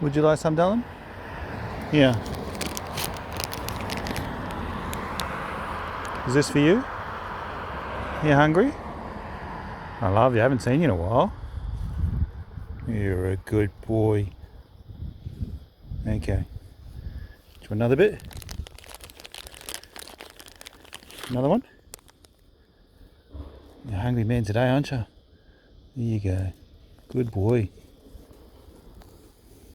Would you like some, darling? Yeah. Is this for you? You hungry? I love you. I haven't seen you in a while. You're a good boy. Okay. Do you want another bit? Another one? You're a hungry man today, aren't you? There you go. Good boy.